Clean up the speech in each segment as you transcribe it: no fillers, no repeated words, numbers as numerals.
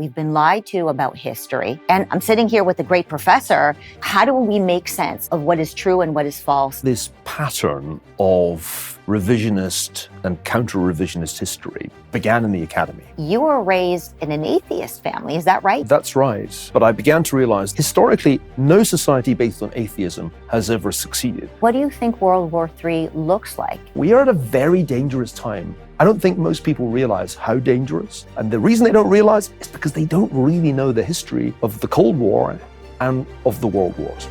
We've been lied to about history. And I'm sitting here with a great professor. How do we make sense of what is true and what is false? This pattern of revisionist and counter-revisionist history began in the academy. You were raised in an atheist family, is that right? That's right. But I began to realize, historically, no society based on atheism has ever succeeded. What do you think World War III looks like? We are at a very dangerous time. I don't think most people realize how dangerous. And the reason they don't realize is because they don't really know the history of the Cold War and of the World Wars.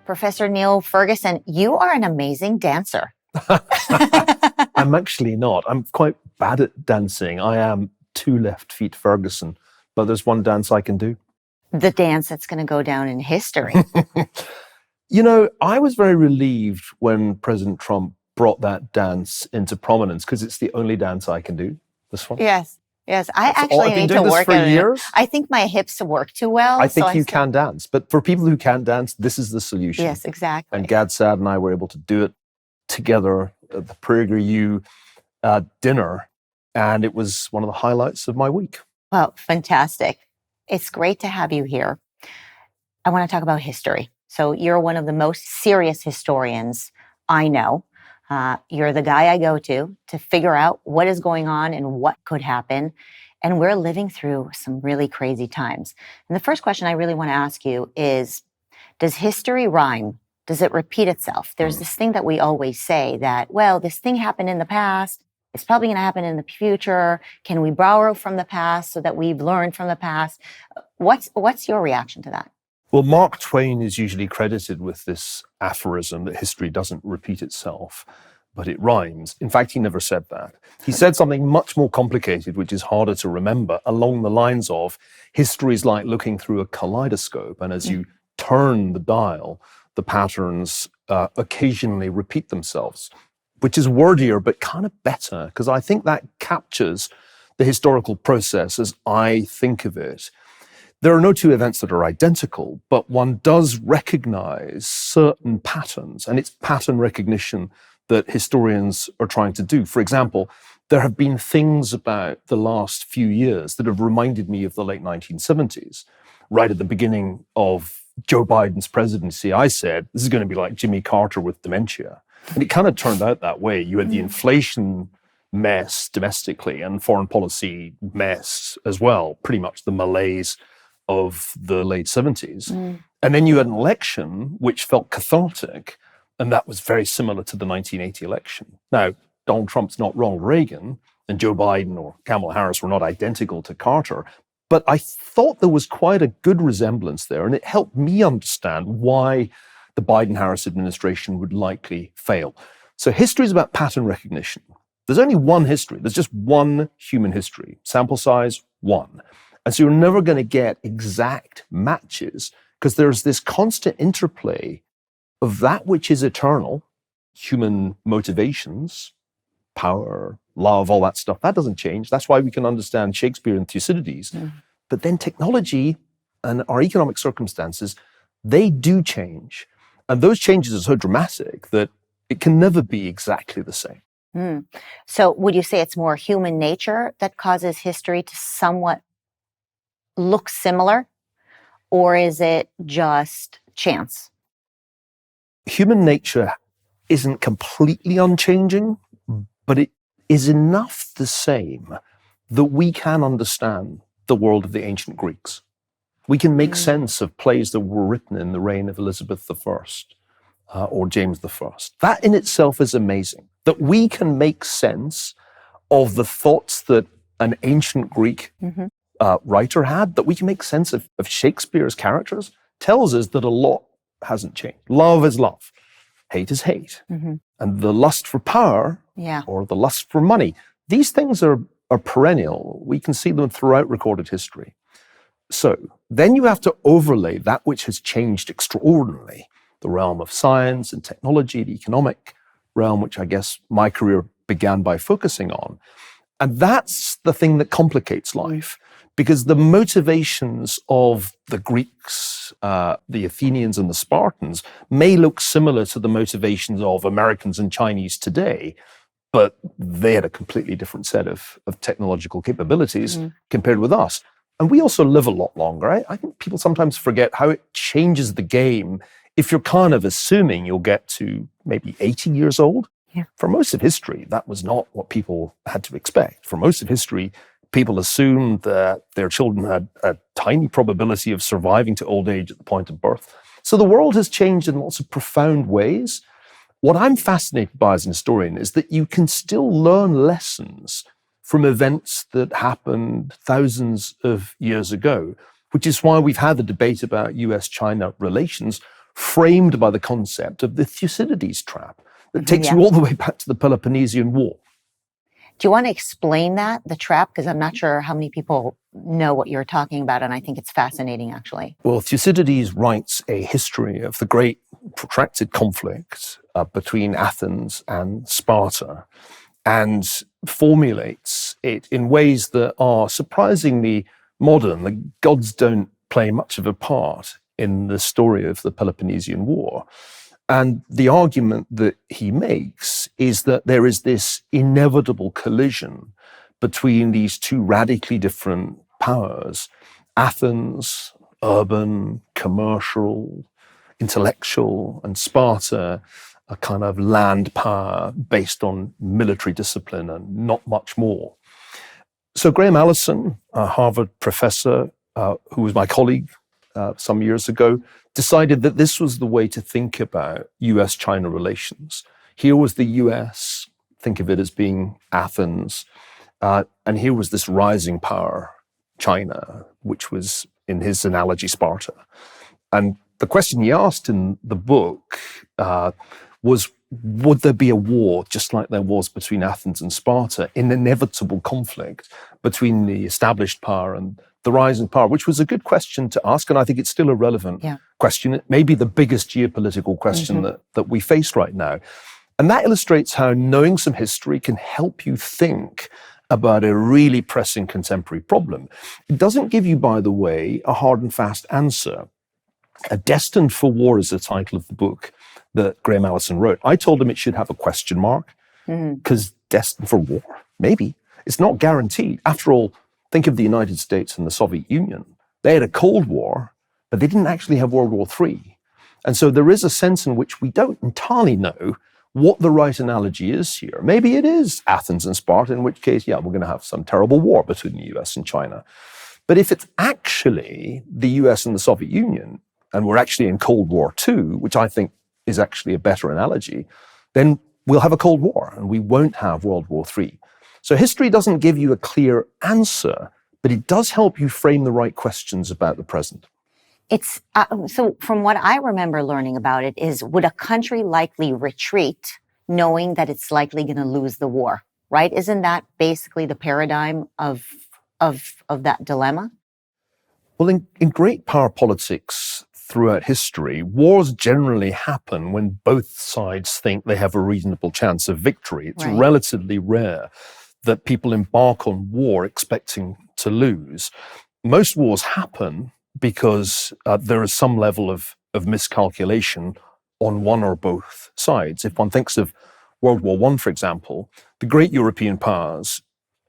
Professor Niall Ferguson, you are an amazing dancer. I'm actually not. I'm quite bad at dancing. I am 2 left feet Ferguson, but there's one dance I can do. The dance that's going to go down in history. You know, I was very relieved when President Trump brought that dance into prominence because it's the only dance I can do. This one. Yes. I actually need to work at it. I think my hips work too well. I think you can dance, but for people who can't dance, this is the solution. Yes, exactly. And Gad Saad and I were able to do it together at the PragerU dinner, and it was one of the highlights of my week. Well, fantastic. It's great to have you here. I want to talk about history. So you're one of the most serious historians I know. You're the guy I go to figure out what is going on and what could happen. And we're living through some really crazy times. And the first question I really want to ask you is, does history rhyme? Does it repeat itself? There's this thing that we always say that, well, this thing happened in the past. It's probably going to happen in the future. Can we borrow from the past so that we've learned from the past? What's your reaction to that? Well, Mark Twain is usually credited with this aphorism that history doesn't repeat itself, but it rhymes. In fact, he never said that. He said something much more complicated, which is harder to remember, along the lines of history is like looking through a kaleidoscope, and as you turn the dial, the patterns occasionally repeat themselves, which is wordier, but kind of better, because I think that captures the historical process as I think of it. There are no 2 events that are identical, but one does recognize certain patterns, and it's pattern recognition that historians are trying to do. For example, there have been things about the last few years that have reminded me of the late 1970s. Right at the beginning of Joe Biden's presidency, I said, this is going to be like Jimmy Carter with dementia. And it kind of turned out that way. You had the inflation mess domestically and foreign policy mess as well, pretty much the malaise of the late 70s. And then you had an election which felt cathartic, and that was very similar to the 1980 election. Now, Donald Trump's not Ronald Reagan, and Joe Biden or Kamala Harris were not identical to Carter, but I thought there was quite a good resemblance there, and it helped me understand why the Biden-Harris administration would likely fail. So history is about pattern recognition. There's only one history. There's just one human history. Sample size, 1. And so you're never going to get exact matches because there's this constant interplay of that which is eternal, human motivations, power, love, all that stuff. That doesn't change. That's why we can understand Shakespeare and Thucydides. But then technology and our economic circumstances, they do change. And those changes are so dramatic that it can never be exactly the same. So would you say it's more human nature that causes history to somewhat look similar, or is it just chance? Human nature isn't completely unchanging, but it is enough the same that we can understand the world of the ancient Greeks. We can make sense of plays that were written in the reign of Elizabeth I or James I. That in itself is amazing, that we can make sense of the thoughts that an ancient Greek writer had, that we can make sense of Shakespeare's characters, tells us that a lot hasn't changed. Love is love. Hate is hate. And the lust for power or the lust for money, these things are perennial. We can see them throughout recorded history. So then you have to overlay that which has changed extraordinarily, the realm of science and technology, the economic realm, which I guess my career began by focusing on. And that's the thing that complicates life, because the motivations of the Greeks, the Athenians and the Spartans may look similar to the motivations of Americans and Chinese today, but they had a completely different set of technological capabilities compared with us. And we also live a lot longer. I think people sometimes forget how it changes the game if you're kind of assuming you'll get to maybe 80 years old. Yeah. For most of history, that was not what people had to expect. For most of history, people assumed that their children had a tiny probability of surviving to old age at the point of birth. So the world has changed in lots of profound ways. What I'm fascinated by as an historian is that you can still learn lessons from events that happened thousands of years ago, which is why we've had the debate about US-China relations framed by the concept of the Thucydides Trap that takes you all the way back to the Peloponnesian War. Do you want to explain that, the trap? Because I'm not sure how many people know what you're talking about, and I think it's fascinating, actually. Well, Thucydides writes a history of the great protracted conflict between Athens and Sparta and formulates it in ways that are surprisingly modern. The gods don't play much of a part in the story of the Peloponnesian War. And the argument that he makes is that there is this inevitable collision between these two radically different powers, Athens, urban, commercial, intellectual, and Sparta, a kind of land power based on military discipline and not much more. So Graham Allison, a Harvard professor who was my colleague some years ago, decided that this was the way to think about US-China relations. Here was the US, think of it as being Athens, and here was this rising power, China, which was, in his analogy, Sparta. And the question he asked in the book was, would there be a war just like there was between Athens and Sparta, an inevitable conflict between the established power and the rising power, which was a good question to ask, and I think it's still a relevant question. It may be the biggest geopolitical question that we face right now. And that illustrates how knowing some history can help you think about a really pressing contemporary problem. It doesn't give you, by the way, a hard and fast answer. Destined for War is the title of the book that Graham Allison wrote. I told him it should have a question mark, because destined for war, maybe. It's not guaranteed. After all, think of the United States and the Soviet Union. They had a Cold War, but they didn't actually have World War III. And so there is a sense in which we don't entirely know what the right analogy is here. Maybe it is Athens and Sparta, in which case, we're going to have some terrible war between the US and China. But if it's actually the US and the Soviet Union, and we're actually in Cold War II, which I think is actually a better analogy, then we'll have a Cold War and we won't have World War III. So history doesn't give you a clear answer, but it does help you frame the right questions about the present. It's so from what I remember learning about it is, would a country likely retreat knowing that it's likely going to lose the war, right? Isn't that basically the paradigm of that dilemma? Well, in great power politics throughout history, wars generally happen when both sides think they have a reasonable chance of victory. It's relatively rare that people embark on war expecting to lose. Most wars happen because there is some level of miscalculation on one or both sides. If one thinks of World War I, for example, the great European powers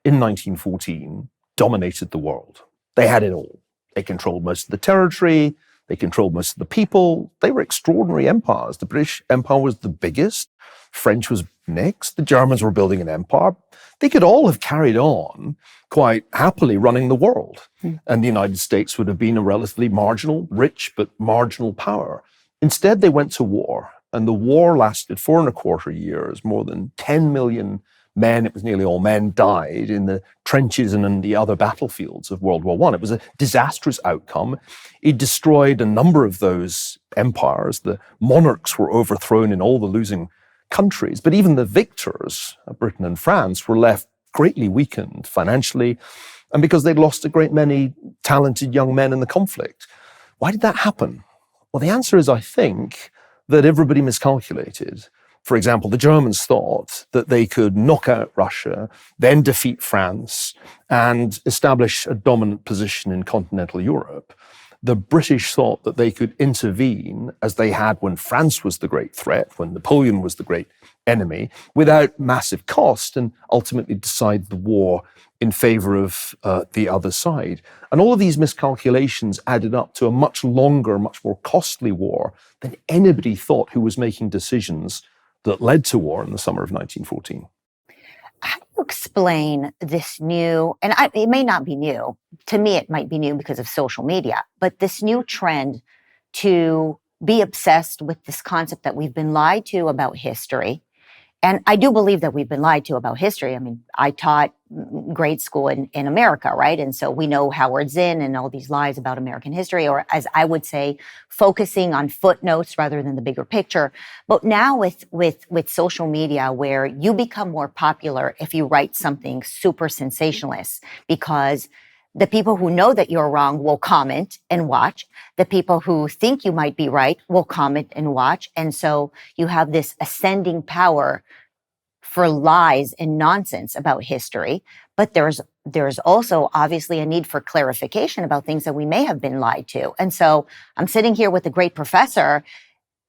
in 1914 dominated the world. They had it all. They controlled most of the territory. They controlled most of the people. They were extraordinary empires. The British Empire was the biggest. French was next. The Germans were building an empire. They could all have carried on quite happily running the world. And the United States would have been a relatively marginal, rich, but marginal power. Instead, they went to war. And the war lasted 4.25 years. More than 10 million men, it was nearly all men, died in the trenches and in the other battlefields of World War I. It was a disastrous outcome. It destroyed a number of those empires. The monarchs were overthrown in all the losing countries. But even the victors, Britain and France, were left greatly weakened financially, and because they'd lost a great many talented young men in the conflict. Why did that happen? Well, the answer is, I think, that everybody miscalculated. For example, the Germans thought that they could knock out Russia, then defeat France, and establish a dominant position in continental Europe. the British thought that they could intervene as they had when France was the great threat, when Napoleon was the great enemy, without massive cost, and ultimately decide the war in favor of the other side. And all of these miscalculations added up to a much longer, much more costly war than anybody thought who was making decisions that led to war in the summer of 1914. How do you explain this new, and it may not be new, to me it might be new because of social media, but this new trend to be obsessed with this concept that we've been lied to about history? And I do believe that we've been lied to about history. I mean, I taught grade school in America, right? And so we know Howard Zinn and all these lies about American history, or as I would say, focusing on footnotes rather than the bigger picture. But now with social media, where you become more popular if you write something super sensationalist, because the people who know that you're wrong will comment and watch. The people who think you might be right will comment and watch. And so you have this ascending power for lies and nonsense about history. But there's also obviously a need for clarification about things that we may have been lied to. And so I'm sitting here with a great professor.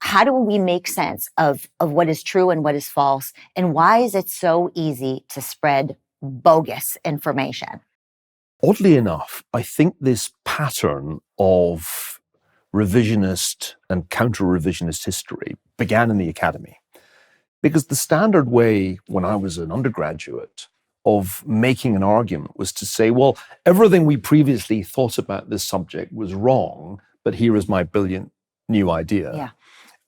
How do we make sense of what is true and what is false? And why is it so easy to spread bogus information? Oddly enough, I think this pattern of revisionist and counter-revisionist history began in the academy. Because the standard way, when I was an undergraduate, of making an argument was to say, well, everything we previously thought about this subject was wrong, but here is my brilliant new idea. Yeah.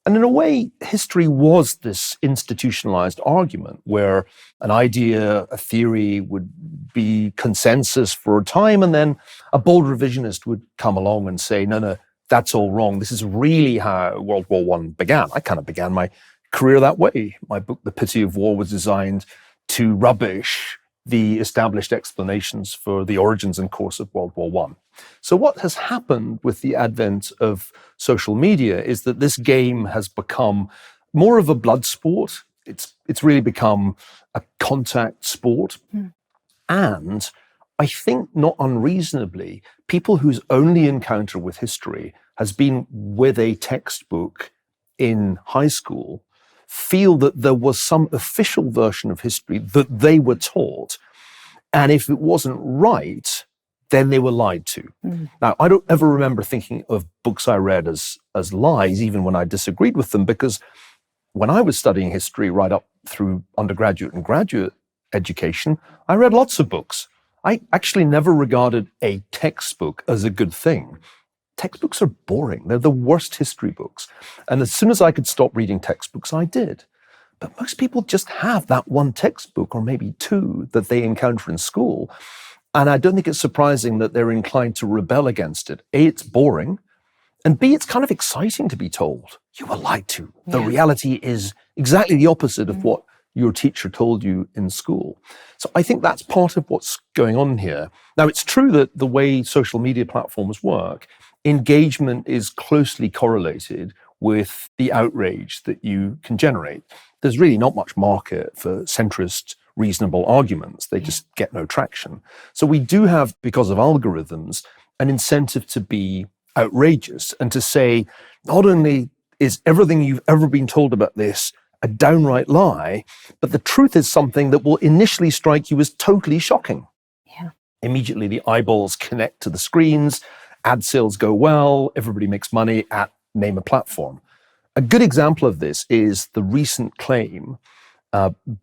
And in a way, history was this institutionalized argument where an idea, a theory would be consensus for a time, and then a bold revisionist would come along and say, no, that's all wrong. This is really how World War I began. I kind of began my career that way. My book, The Pity of War, was designed to rubbish the established explanations for the origins and course of World War I. So what has happened with the advent of social media is that this game has become more of a blood sport. It's really become a contact sport. And I think not unreasonably, people whose only encounter with history has been with a textbook in high school feel that there was some official version of history that they were taught. And if it wasn't right, then they were lied to. Now, I don't ever remember thinking of books I read as lies, even when I disagreed with them, because when I was studying history right up through undergraduate and graduate education, I read lots of books. I actually never regarded a textbook as a good thing. Textbooks are boring. They're the worst history books. And as soon as I could stop reading textbooks, I did. But most people just have that one textbook, or maybe two, that they encounter in school. And I don't think it's surprising that they're inclined to rebel against it. A, it's boring. And B, it's kind of exciting to be told you were lied to. The reality is exactly the opposite of what your teacher told you in school. So I think that's part of what's going on here. Now, it's true that the way social media platforms work, engagement is closely correlated with the outrage that you can generate. There's really not much market for centrist, reasonable arguments. They just get no traction. So we do have, because of algorithms, an incentive to be outrageous and to say, not only is everything you've ever been told about this a downright lie, but the truth is something that will initially strike you as totally shocking. Yeah. Immediately the eyeballs connect to the screens, ad sales go well, everybody makes money at name a platform. A good example of this is the recent claim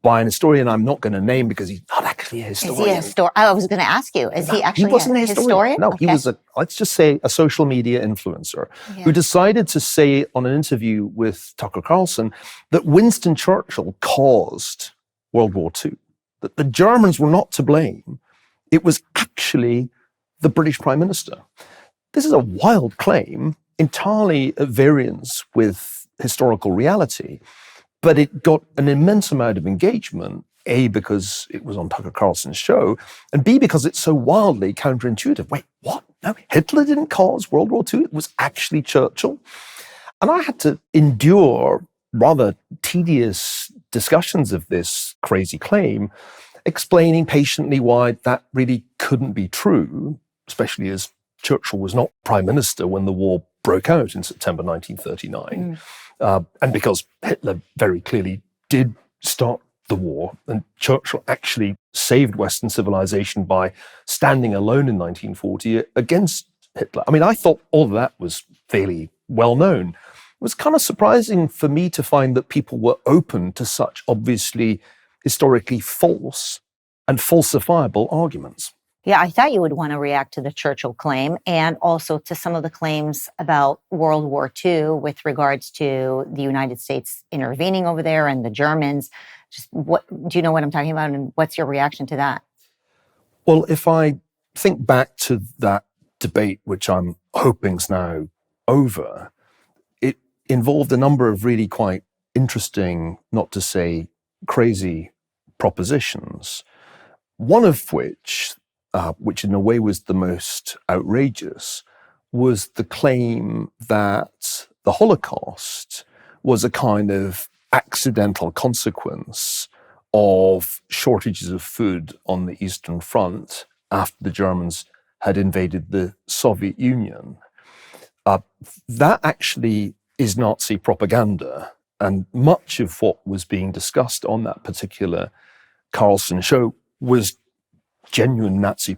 by an historian I'm not going to name because he's not actually a historian. Is he a historian? I was going to ask you, is he actually a historian? No, Okay. he was let's just say a social media influencer who decided to say on an interview with Tucker Carlson that Winston Churchill caused World War II, that the Germans were not to blame. It was actually the British Prime Minister. This is a wild claim, entirely at variance with historical reality. But it got an immense amount of engagement, A, because it was on Tucker Carlson's show, and B, because it's so wildly counterintuitive. Wait, what? No, Hitler didn't cause World War II. It was actually Churchill. And I had to endure rather tedious discussions of this crazy claim, explaining patiently why that really couldn't be true, especially as Churchill was not prime minister when the war broke out in September 1939, and because Hitler very clearly did start the war, and Churchill actually saved Western civilization by standing alone in 1940 against Hitler. I mean, I thought all of that was fairly well known. It was kind of surprising for me to find that people were open to such obviously historically false and falsifiable arguments. Yeah, I thought you would want to react to the Churchill claim and also to some of the claims about World War II with regards to the United States intervening over there and the Germans. Just what do you know what I'm talking about, and what's your reaction to that? Well, if I think back to that debate, which I'm hoping's now over, it involved a number of really quite interesting, not to say crazy, propositions. One of which in a way was the most outrageous, was the claim that the Holocaust was a kind of accidental consequence of shortages of food on the Eastern Front after the Germans had invaded the Soviet Union. That actually is Nazi propaganda, and much of what was being discussed on that particular Carlson show was genuine Nazi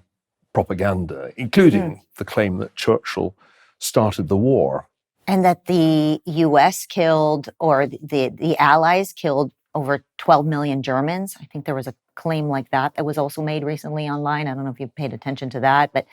propaganda, including the claim that Churchill started the war. And that the U.S. killed, or the Allies killed over 12 million Germans. I think there was a claim like that was also made recently online. I don't know if you've paid attention to that, but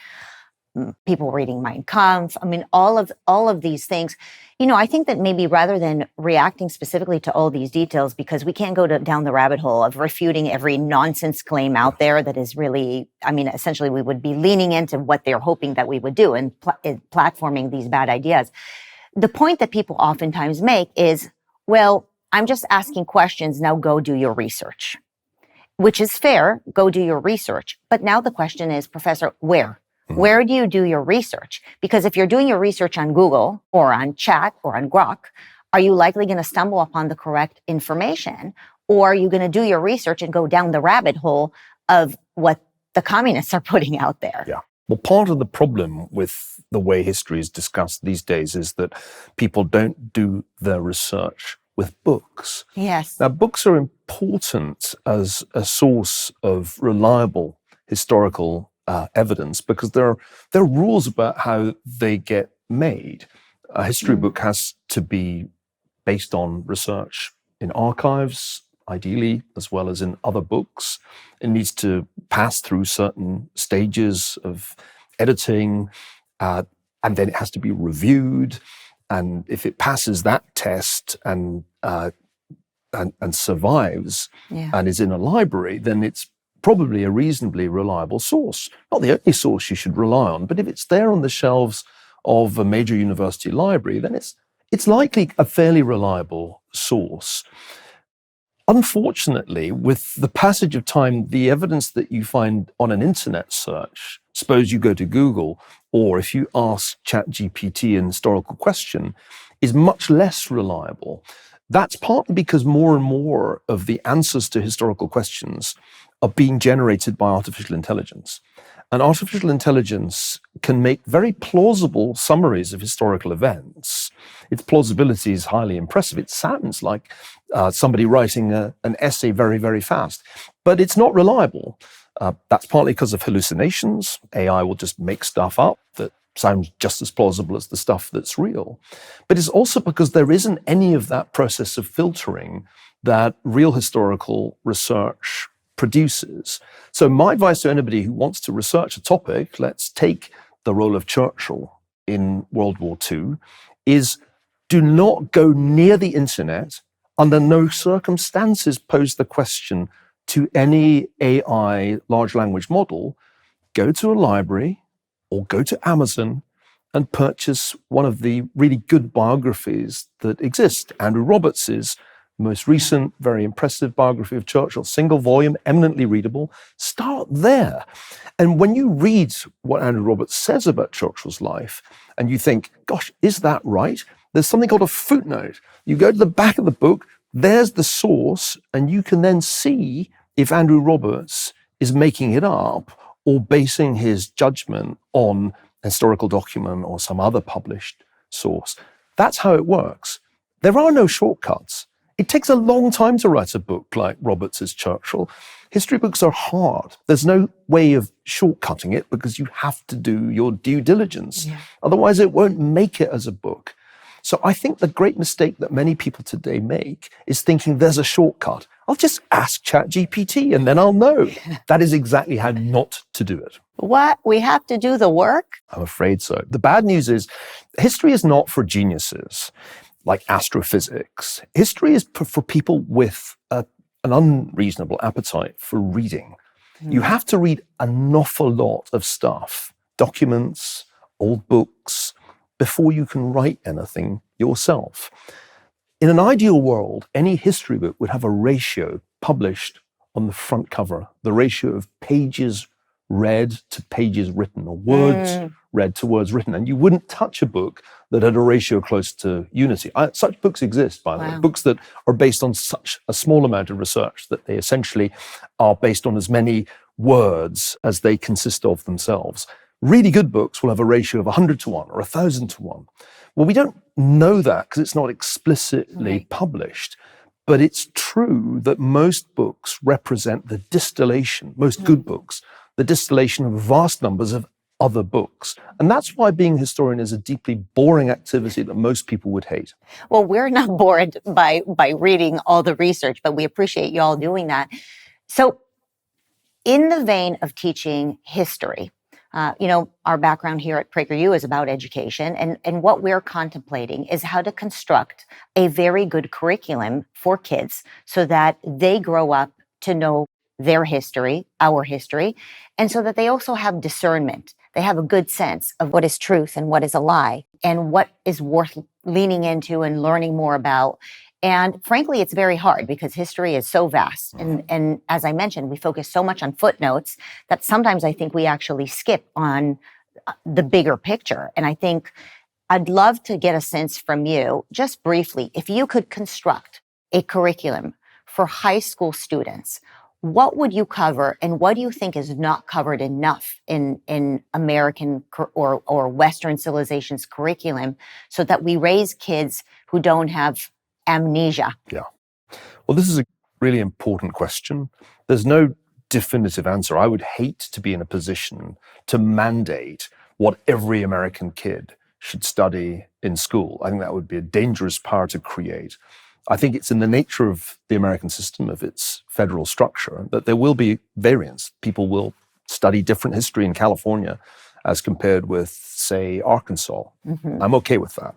people reading Mein Kampf. I mean, all of these things. You know, I think that maybe rather than reacting specifically to all these details, because we can't go down the rabbit hole of refuting every nonsense claim out there that is really, I mean, essentially we would be leaning into what they're hoping that we would do and platforming these bad ideas. The point that people oftentimes make is, well, I'm just asking questions, now go do your research. Which is fair, go do your research. But now the question is, Professor, where? Where do you do your research? Because if you're doing your research on Google or on Chat or on Grok, are you likely going to stumble upon the correct information? Or are you going to do your research and go down the rabbit hole of what the communists are putting out there? Yeah. Well, part of the problem with the way history is discussed these days is that people don't do their research with books. Yes. Now, books are important as a source of reliable historical evidence because there are rules about how they get made. A history book has to be based on research in archives, ideally, as well as in other books. It needs to pass through certain stages of editing, and then it has to be reviewed. And if it passes that test and survives and is in a library, then it's probably a reasonably reliable source. Not the only source you should rely on, but if it's there on the shelves of a major university library, then it's likely a fairly reliable source. Unfortunately, with the passage of time, the evidence that you find on an internet search, suppose you go to Google, or if you ask ChatGPT an historical question, is much less reliable. That's partly because more and more of the answers to historical questions are being generated by artificial intelligence. And artificial intelligence can make very plausible summaries of historical events. Its plausibility is highly impressive. It sounds like somebody writing an essay very, very fast, but it's not reliable. That's partly because of hallucinations. AI will just make stuff up that sounds just as plausible as the stuff that's real. But it's also because there isn't any of that process of filtering that real historical research produces. So my advice to anybody who wants to research a topic, let's take the role of Churchill in World War II, is do not go near the internet, under no circumstances pose the question to any AI large language model. Go to a library or go to Amazon and purchase one of the really good biographies that exist. Andrew Roberts's most recent, very impressive biography of Churchill, single volume, eminently readable. Start there. And when you read what Andrew Roberts says about Churchill's life, and you think, gosh, is that right? There's something called a footnote. You go to the back of the book, there's the source, and you can then see if Andrew Roberts is making it up or basing his judgment on historical document or some other published source. That's how it works. There are no shortcuts. It takes a long time to write a book like Roberts's Churchill. History books are hard. There's no way of shortcutting it because you have to do your due diligence. Yeah. Otherwise, it won't make it as a book. So I think the great mistake that many people today make is thinking there's a shortcut. I'll just ask ChatGPT and then I'll know. That is exactly how not to do it. What? We have to do the work? I'm afraid so. The bad news is history is not for geniuses like astrophysics. History is for people with an unreasonable appetite for reading. You have to read an awful lot of stuff, documents, old books, before you can write anything yourself. In an ideal world, any history book would have a ratio published on the front cover, the ratio of pages read to pages written, or words read to words written. And you wouldn't touch a book that had a ratio close to unity. Such books exist, by the way, books that are based on such a small amount of research that they essentially are based on as many words as they consist of themselves. Really good books will have a ratio of 100 to 1 or 1,000 to 1. Well, we don't know that because it's not explicitly published. But it's true that most books represent the distillation, most good books, the distillation of vast numbers of other books. And that's why being a historian is a deeply boring activity that most people would hate. Well, we're not bored by reading all the research, but we appreciate you all doing that. So in the vein of teaching history, our background here at PragerU is about education, and what we're contemplating is how to construct a very good curriculum for kids so that they grow up to know their history, our history, and so that they also have discernment. They have a good sense of what is truth and what is a lie, and what is worth leaning into and learning more about. And frankly, it's very hard because history is so vast. And as I mentioned, we focus so much on footnotes that sometimes I think we actually skip on the bigger picture. And I think I'd love to get a sense from you, just briefly, if you could construct a curriculum for high school students, what would you cover and what do you think is not covered enough in American or Western civilization's curriculum so that we raise kids who don't have amnesia? Yeah. Well, this is a really important question. There's no definitive answer. I would hate to be in a position to mandate what every American kid should study in school. I think that would be a dangerous power to create. I think it's in the nature of the American system, of its federal structure, that there will be variance. People will study different history in California as compared with, say, Arkansas. I'm okay with that.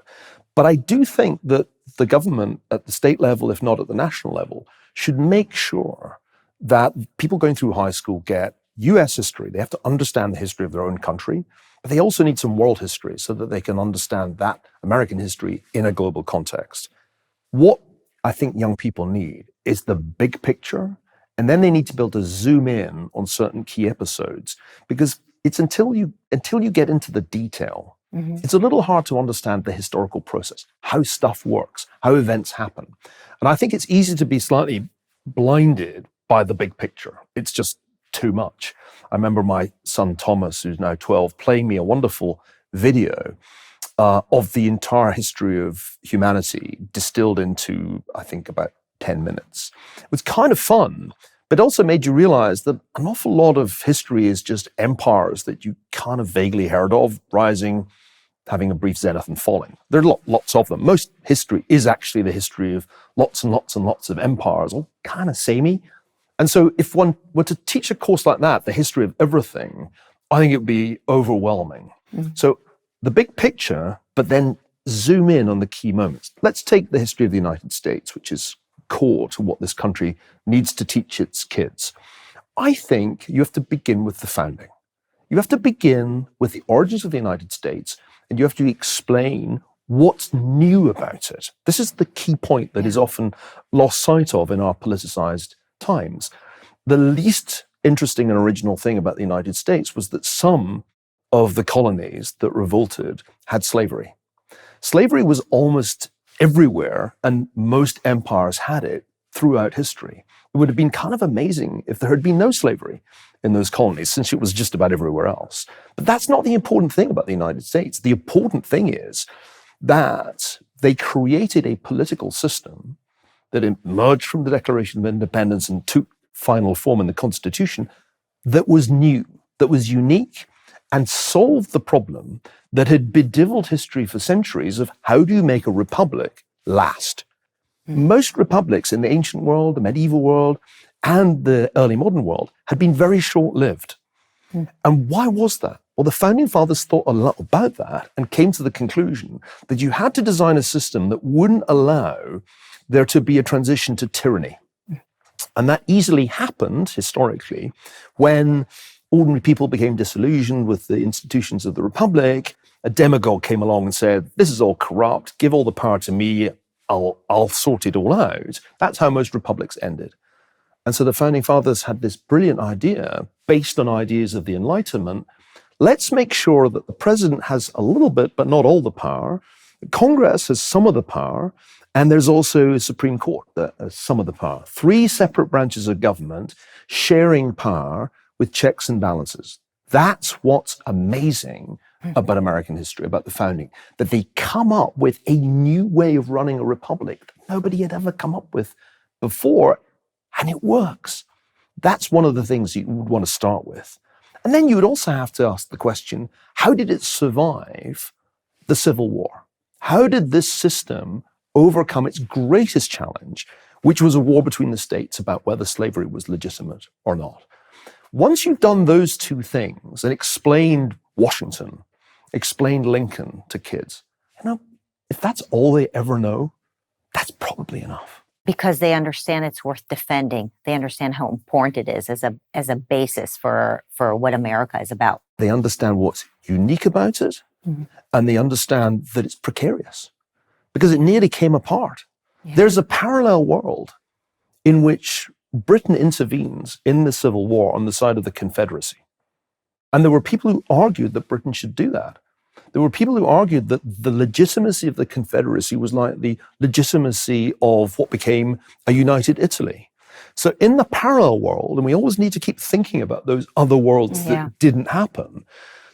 But I do think that the government at the state level, if not at the national level, should make sure that people going through high school get US history. They have to understand the history of their own country, but they also need some world history so that they can understand that American history in a global context. What I think young people need is the big picture, and then they need to be able to zoom in on certain key episodes, because it's until you get into the detail, it's a little hard to understand the historical process, how stuff works, how events happen. And I think it's easy to be slightly blinded by the big picture. It's just too much. I remember my son Thomas, who's now 12, playing me a wonderful video of the entire history of humanity distilled into, I think, about 10 minutes. It was kind of fun, but also made you realize that an awful lot of history is just empires that you kind of vaguely heard of, rising, having a brief zenith and falling. There are lots of them. Most history is actually the history of lots and lots and lots of empires, all kind of samey. And so if one were to teach a course like that, the history of everything, I think it would be overwhelming. So the big picture, but then zoom in on the key moments. Let's take the history of the United States, which is core to what this country needs to teach its kids. I think you have to begin with the founding. You have to begin with the origins of the United States, and you have to explain what's new about it. This is the key point that is often lost sight of in our politicized times. The least interesting and original thing about the United States was that some of the colonies that revolted had slavery. Slavery was almost everywhere, and most empires had it throughout history. It would have been kind of amazing if there had been no slavery in those colonies, since it was just about everywhere else. But that's not the important thing about the United States. The important thing is that they created a political system that emerged from the Declaration of Independence and took final form in the Constitution that was new, that was unique, and solved the problem that had bedeviled history for centuries of how do you make a republic last? Most republics in the ancient world, the medieval world, and the early modern world had been very short-lived. And why was that? Well, the founding fathers thought a lot about that and came to the conclusion that you had to design a system that wouldn't allow there to be a transition to tyranny. And that easily happened historically when ordinary people became disillusioned with the institutions of the republic. A demagogue came along and said, this is all corrupt, give all the power to me, I'll sort it all out. That's how most republics ended. And so the founding fathers had this brilliant idea based on ideas of the Enlightenment. Let's make sure that the president has a little bit, but not all the power. Congress has some of the power. And there's also a Supreme Court that has some of the power. 3 separate branches of government sharing power with checks and balances. That's what's amazing about American history, about the founding, that they come up with a new way of running a republic that nobody had ever come up with before, and it works. That's one of the things you would want to start with. And then you would also have to ask the question, how did it survive the Civil War? How did this system overcome its greatest challenge, which was a war between the states about whether slavery was legitimate or not? Once you've done those 2 things and explained Washington, explained Lincoln to kids, if that's all they ever know, that's probably enough. Because they understand it's worth defending. They understand how important it is as a basis for what America is about. They understand what's unique about it, and they understand that it's precarious because it nearly came apart. Yeah. There's a parallel world in which Britain intervenes in the Civil War on the side of the Confederacy. And there were people who argued that Britain should do that. There were people who argued that the legitimacy of the Confederacy was like the legitimacy of what became a united Italy. So in the parallel world, and we always need to keep thinking about those other worlds that didn't happen,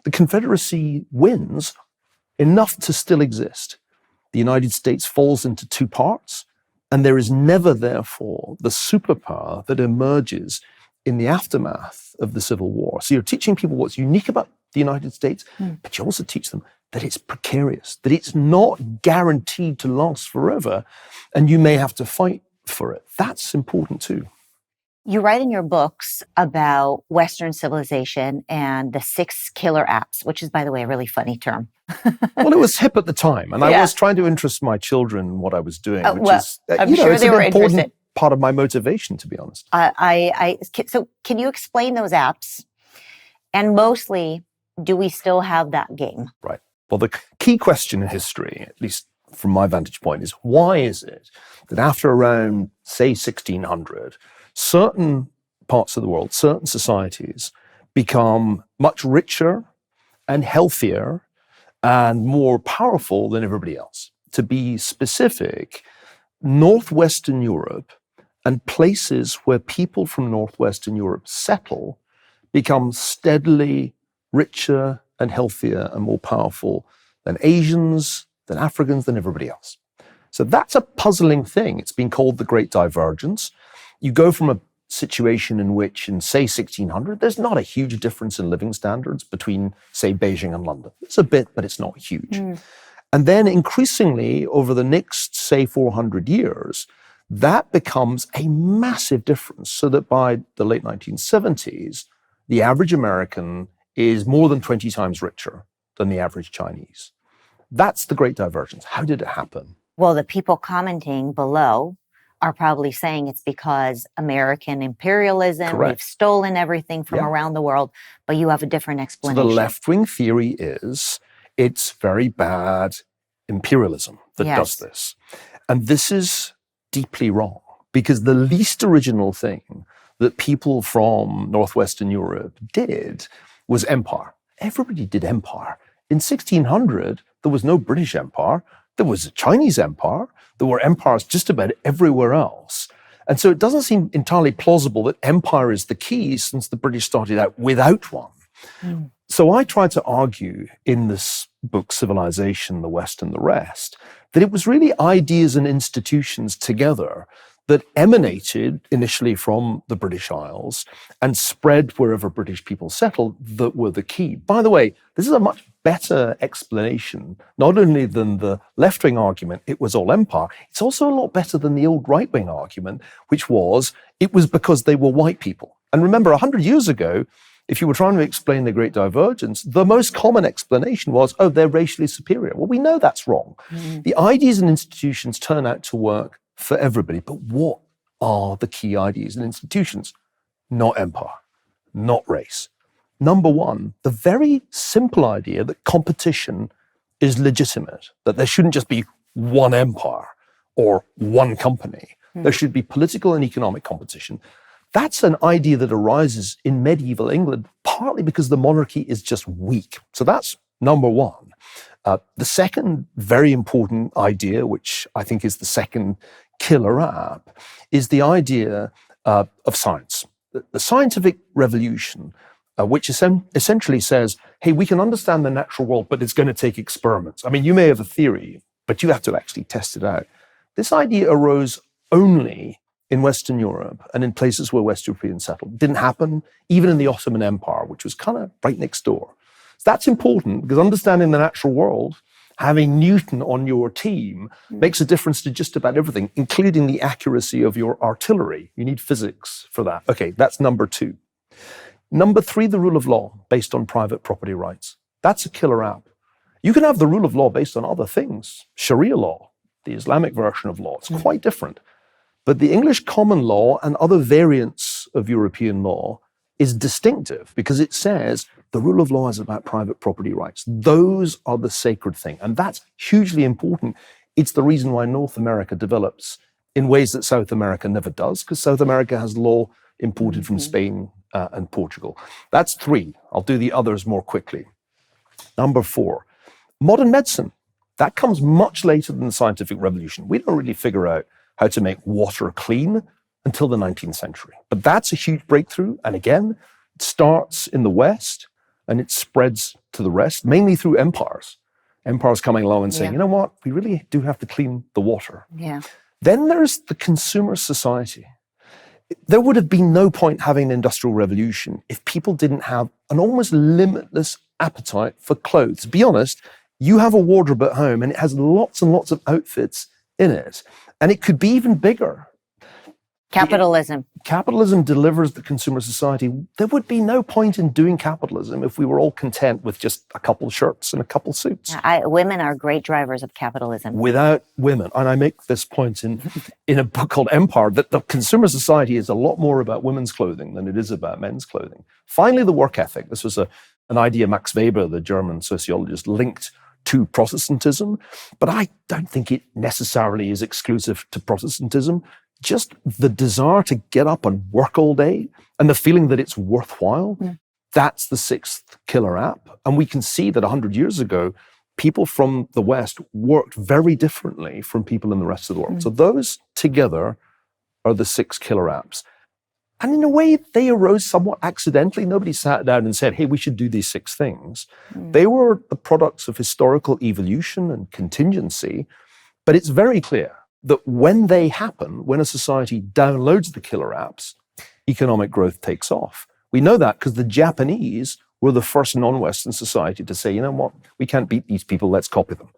the Confederacy wins enough to still exist. The United States falls into 2 parts, and there is never, therefore, the superpower that emerges in the aftermath of the Civil War. So you're teaching people what's unique about the United States, but you also teach them that it's precarious, that it's not guaranteed to last forever, and you may have to fight for it. That's important too. You write in your books about Western civilization and the 6 killer apps, which is, by the way, a really funny term. Well, it was hip at the time, and I was trying to interest my children in what I was doing, which is, I'm sure it's they an were important interested. Part of my motivation, to be honest. So can you explain those apps? And mostly, do we still have that game? Right. Well, the key question in history, at least from my vantage point, is why is it that after around, say, 1600, certain parts of the world, certain societies become much richer and healthier and more powerful than everybody else? To be specific, Northwestern Europe and places where people from Northwestern Europe settle become steadily richer and healthier and more powerful than Asians, than Africans, than everybody else. So that's a puzzling thing. It's been called the Great Divergence. You go from a situation in which, in, say, 1600, there's not a huge difference in living standards between, say, Beijing and London. It's a bit, but it's not huge. And then increasingly, over the next, say, 400 years, that becomes a massive difference, so that by the late 1970s, the average American is more than 20 times richer than the average Chinese. That's the Great Divergence. How did it happen? Well, the people commenting below are probably saying it's because American imperialism, Correct. We've stolen everything from around the world, but you have a different explanation. So the left-wing theory is it's very bad imperialism that does this. And this is deeply wrong, because the least original thing that people from Northwestern Europe did was empire. Everybody did empire. In 1600, there was no British Empire. There was a Chinese Empire. There were empires just about everywhere else. And so it doesn't seem entirely plausible that empire is the key, since the British started out without one. So I tried to argue in this book, Civilization, the West and the Rest, that it was really ideas and institutions together that emanated initially from the British Isles and spread wherever British people settled that were the key. By the way, this is a much better explanation, not only than the left-wing argument, it was all empire, it's also a lot better than the old right-wing argument, which was, it was because they were white people. And remember, 100 years ago, if you were trying to explain the Great Divergence, the most common explanation was, oh, they're racially superior. Well, we know that's wrong. The ideas and institutions turn out to work for everybody. But what are the key ideas and institutions? Not empire, not race. Number one, the very simple idea that competition is legitimate, that there shouldn't just be one empire or one company. There should be political and economic competition. That's an idea that arises in medieval England, partly because the monarchy is just weak. So that's number one. The second very important idea, which I think is the second killer app, is the idea of science. The scientific revolution, which essentially says, hey, we can understand the natural world, but it's going to take experiments. I mean, you may have a theory, but you have to actually test it out. This idea arose only in Western Europe and in places where West Europeans settled. It didn't happen even in the Ottoman Empire, which was kind of right next door. So that's important, because understanding the natural world, having Newton on your team, makes a difference to just about everything, including the accuracy of your artillery. You need physics for that. Okay, that's number two. Number three, the rule of law based on private property rights. That's a killer app. You can have the rule of law based on other things. Sharia law, the Islamic version of law, it's quite different. But the English common law and other variants of European law is distinctive, because it says the rule of law is about private property rights. Those are the sacred thing. And that's hugely important. It's the reason why North America develops in ways that South America never does, because South America has law imported from Spain and Portugal. That's three. I'll do the others more quickly. Number four, modern medicine. That comes much later than the scientific revolution. We don't really figure out how to make water clean until the 19th century. But that's a huge breakthrough. And again, it starts in the West and it spreads to the rest, mainly through empires. Empires coming along and saying, you know what, we really do have to clean the water. Then there's the consumer society. There would have been no point having an industrial revolution if people didn't have an almost limitless appetite for clothes. To be honest, you have a wardrobe at home and it has lots and lots of outfits in it. And it could be even bigger. Capitalism. Capitalism delivers the consumer society. There would be no point in doing capitalism if we were all content with just a couple shirts and a couple suits. Women are great drivers of capitalism. Without women, and I make this point in a book called Empire, that the consumer society is a lot more about women's clothing than it is about men's clothing. Finally, the work ethic. This was an idea Max Weber, the German sociologist, linked to Protestantism, but I don't think it necessarily is exclusive to Protestantism. Just the desire to get up and work all day and the feeling that it's worthwhile, that's the sixth killer app. And we can see that 100 years ago, people from the West worked very differently from people in the rest of the world. So those together are the six killer apps. And in a way, they arose somewhat accidentally. Nobody sat down and said, hey, we should do these six things. They were the products of historical evolution and contingency. But it's very clear that when they happen, when a society downloads the killer apps, economic growth takes off. We know that because the Japanese were the first non-Western society to say, you know what, we can't beat these people, let's copy them.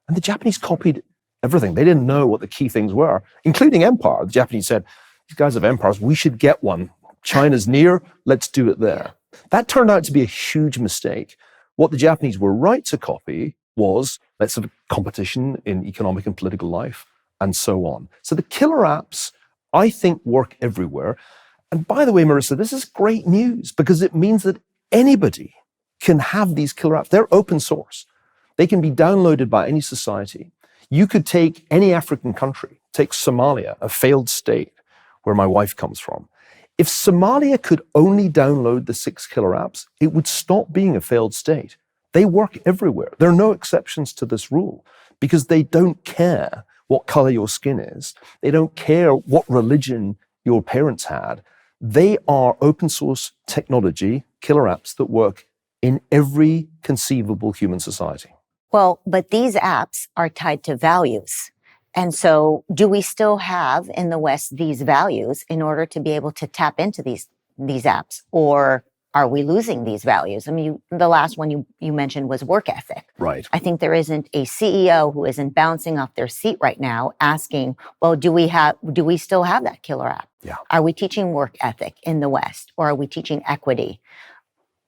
And the Japanese copied everything. They didn't know what the key things were, including empire. The Japanese said, these guys have empires, we should get one. China's near, let's do it there. That turned out to be a huge mistake. What the Japanese were right to copy was, let's have a competition in economic and political life, and so on. So the killer apps, I think, work everywhere. And by the way, Marissa, this is great news because it means that anybody can have these killer apps. They're open source. They can be downloaded by any society. You could take any African country, take Somalia, a failed state where my wife comes from. If Somalia could only download the six killer apps, it would stop being a failed state. They work everywhere. There are no exceptions to this rule because they don't care what color your skin is. They don't care what religion your parents had, they are open source technology, killer apps that work in every conceivable human society. Well, but these apps are tied to values. And so do we still have in the West these values in order to be able to tap into these apps? Or are we losing these values? I mean, the last one you mentioned was work ethic. Right. I think there isn't a CEO who isn't bouncing off their seat right now asking, well, do we still have that killer app? Yeah. Are we teaching work ethic in the West, or are we teaching equity?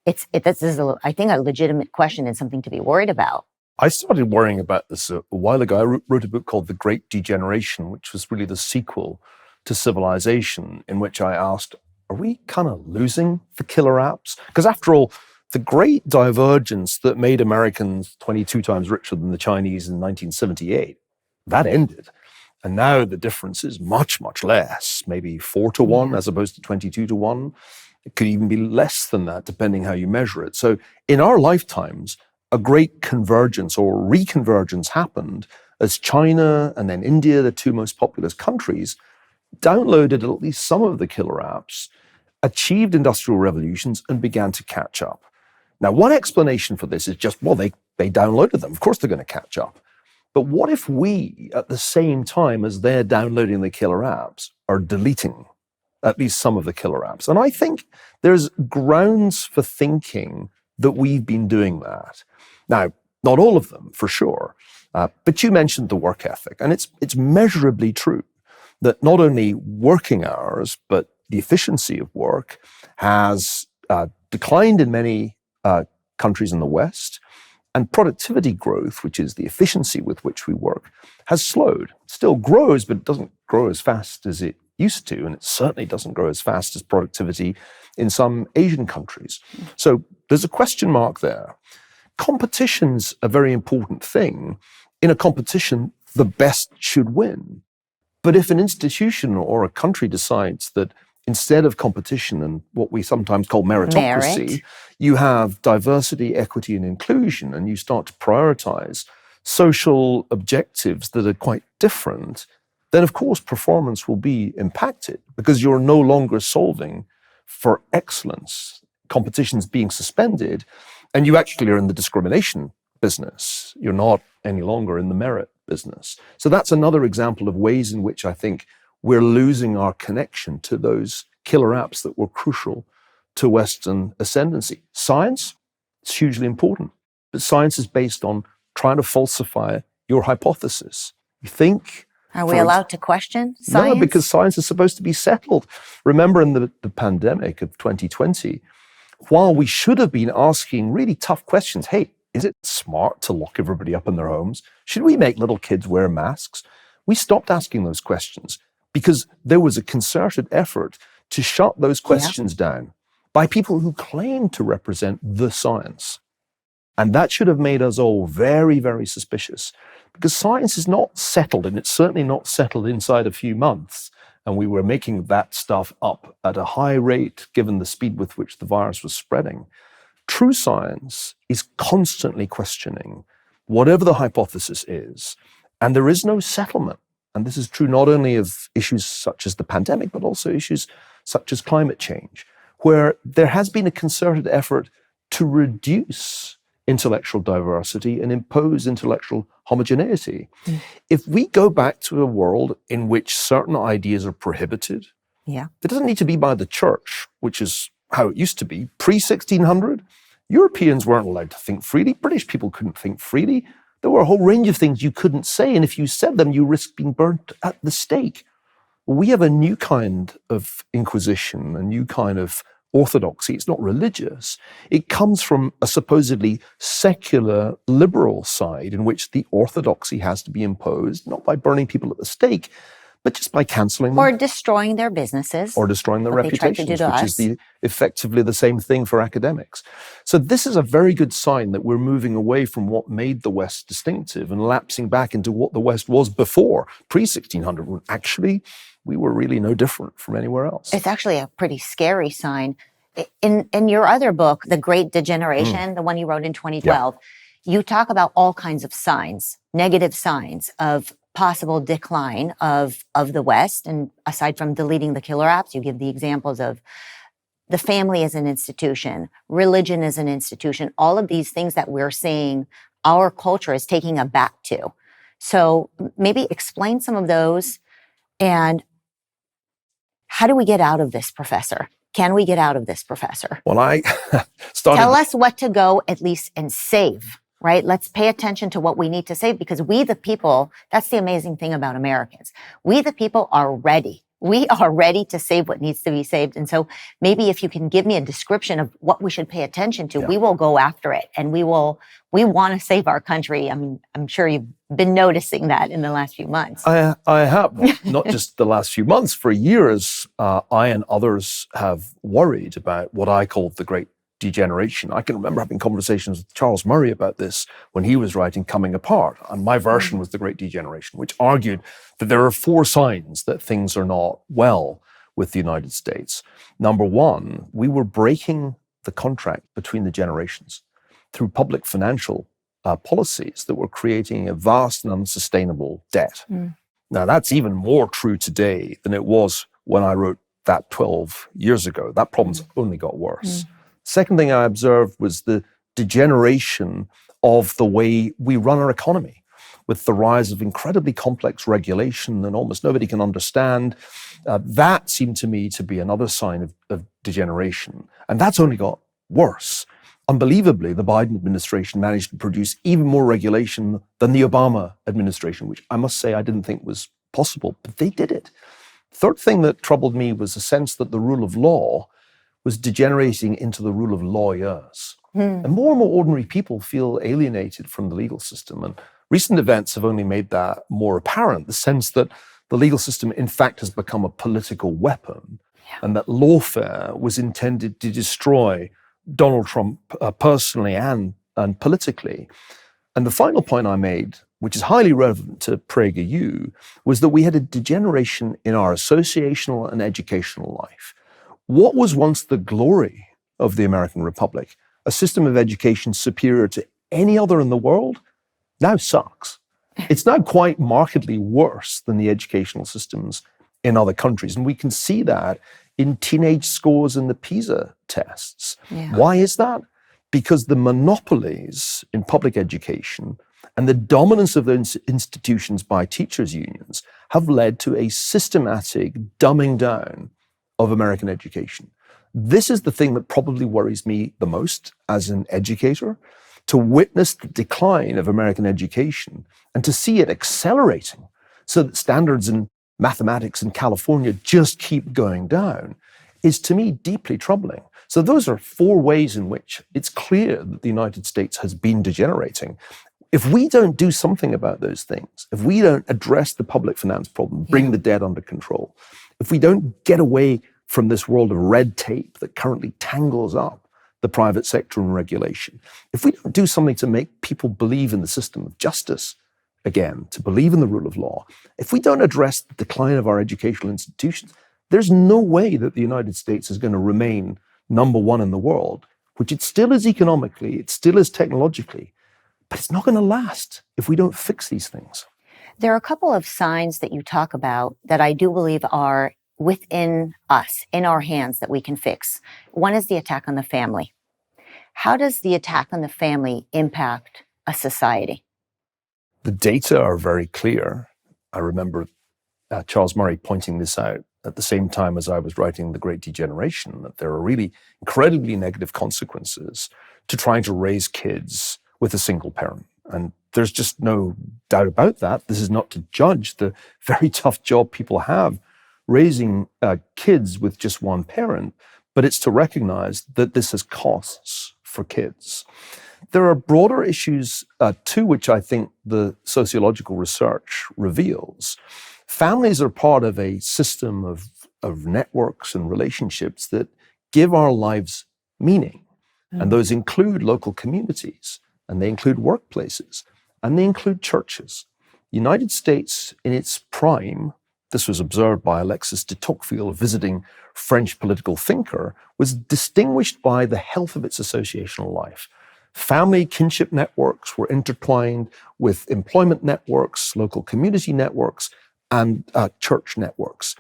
This is, I think, a legitimate question and something to be worried about. I started worrying about this a while ago. I wrote a book called The Great Degeneration, which was really the sequel to Civilization, in which I asked, are we kind of losing the killer apps? Because after all, the great divergence that made Americans 22 times richer than the Chinese in 1978, that ended. And now the difference is much, much less, maybe 4-1 as opposed to 22-1. It could even be less than that, depending how you measure it. So in our lifetimes, a great convergence or reconvergence happened as China and then India, the two most populous countries, downloaded at least some of the killer apps, achieved industrial revolutions, and began to catch up. Now, one explanation for this is just, well, they downloaded them. Of course they're going to catch up. But what if we, at the same time as they're downloading the killer apps, are deleting at least some of the killer apps? And I think there's grounds for thinking that we've been doing that. Now, not all of them, for sure, but you mentioned the work ethic, and it's measurably true that not only working hours, but the efficiency of work has declined in many countries in the West, and productivity growth, which is the efficiency with which we work, has slowed. It still grows, but it doesn't grow as fast as it used to, and it certainly doesn't grow as fast as productivity in some Asian countries. So there's a question mark there. Competition's a very important thing. In a competition, the best should win. But if an institution or a country decides that instead of competition and what we sometimes call meritocracy, you have diversity, equity, and inclusion, and you start to prioritize social objectives that are quite different, then of course performance will be impacted because you're no longer solving for excellence. Competition's being suspended, and you actually are in the discrimination business. You're not any longer in the merit business. So that's another example of ways in which I think we're losing our connection to those killer apps that were crucial to Western ascendancy. Science, it's hugely important, but science is based on trying to falsify your hypothesis. You think... Are we allowed to question science? No, because science is supposed to be settled. Remember in the pandemic of 2020, while we should have been asking really tough questions, hey, is it smart to lock everybody up in their homes? Should we make little kids wear masks? We stopped asking those questions because there was a concerted effort to shut those questions down by people who claimed to represent the science. And that should have made us all very, very suspicious because science is not settled, and it's certainly not settled inside a few months. And we were making that stuff up at a high rate given the speed with which the virus was spreading. True science is constantly questioning whatever the hypothesis is, and there is no settlement. And this is true not only of issues such as the pandemic, but also issues such as climate change, where there has been a concerted effort to reduce intellectual diversity and impose intellectual homogeneity. If we go back to a world in which certain ideas are prohibited, it doesn't need to be by the church, which is how it used to be. Pre-1600, Europeans weren't allowed to think freely. British people couldn't think freely. There were a whole range of things you couldn't say, and if you said them, you risked being burnt at the stake. We have a new kind of inquisition, a new kind of orthodoxy. It's not religious. It comes from a supposedly secular liberal side in which the orthodoxy has to be imposed, not by burning people at the stake, but just by cancelling them. Or destroying their businesses. Or destroying their reputations, which is effectively the same thing for academics. So this is a very good sign that we're moving away from what made the West distinctive and lapsing back into what the West was before, pre-1600, when actually we were really no different from anywhere else. It's actually a pretty scary sign. In your other book, The Great Degeneration, the one you wrote in 2012, you talk about all kinds of signs, negative signs of possible decline of the West. And aside from deleting the killer apps, you give the examples of the family as an institution, religion as an institution, all of these things that we're seeing our culture is taking a back to. So maybe explain some of those, and how do we get out of this, Professor? Can we get out of this, Professor? Well, I started... Tell us what to go at least and save, right? Let's pay attention to what we need to save, because we, the people, that's the amazing thing about Americans. We, the people, are ready. We are ready to save what needs to be saved. And so maybe if you can give me a description of what we should pay attention to, we will go after it, and we want to save our country. I mean, I'm sure you've been noticing that in the last few months. I have, not just the last few months. For years, I and others have worried about what I call the Great Degeneration. I can remember having conversations with Charles Murray about this when he was writing Coming Apart, and my version was the Great Degeneration, which argued that there are 4 signs that things are not well with the United States. Number 1, we were breaking the contract between the generations through public financial policies that were creating a vast and unsustainable debt. Now, that's even more true today than it was when I wrote that 12 years ago. That problem's only got worse. Second thing I observed was the degeneration of the way we run our economy, with the rise of incredibly complex regulation that almost nobody can understand. That seemed to me to be another sign of degeneration. And that's only got worse. Unbelievably, the Biden administration managed to produce even more regulation than the Obama administration, which I must say I didn't think was possible, but they did it. Third thing that troubled me was the sense that the rule of law was degenerating into the rule of lawyers. And more ordinary people feel alienated from the legal system. And recent events have only made that more apparent, the sense that the legal system, in fact, has become a political weapon, and that lawfare was intended to destroy Donald Trump personally and politically. And the final point I made, which is highly relevant to PragerU, was that we had a degeneration in our associational and educational life. What was once the glory of the American Republic, a system of education superior to any other in the world, now sucks. It's now quite markedly worse than the educational systems in other countries. And we can see that in teenage scores in the PISA tests. Why is that? Because the monopolies in public education and the dominance of those institutions by teachers' unions have led to a systematic dumbing down of American education. This is the thing that probably worries me the most as an educator, to witness the decline of American education and to see it accelerating so that standards in mathematics in California just keep going down is, to me, deeply troubling. So those are 4 ways in which it's clear that the United States has been degenerating. If we don't do something about those things, if we don't address the public finance problem, bring the debt under control, if we don't get away from this world of red tape that currently tangles up the private sector and regulation, if we don't do something to make people believe in the system of justice again, to believe in the rule of law, if we don't address the decline of our educational institutions, there's no way that the United States is going to remain number 1 in the world, which it still is economically, it still is technologically, but it's not going to last if we don't fix these things. There are a couple of signs that you talk about that I do believe are within us, in our hands, that we can fix. One is the attack on the family. How does the attack on the family impact a society? The data are very clear. I remember Charles Murray pointing this out at the same time as I was writing The Great Degeneration, that there are really incredibly negative consequences to trying to raise kids with a single parent. And there's just no doubt about that. This is not to judge the very tough job people have raising kids with just one parent, but it's to recognize that this has costs for kids. There are broader issues too, which I think the sociological research reveals. Families are part of a system of networks and relationships that give our lives meaning. And those include local communities, and they include workplaces, and they include churches. The United States, in its prime, this was observed by Alexis de Tocqueville, a visiting French political thinker, was distinguished by the health of its associational life. family kinship networks were intertwined with employment networks, local community networks, and church networks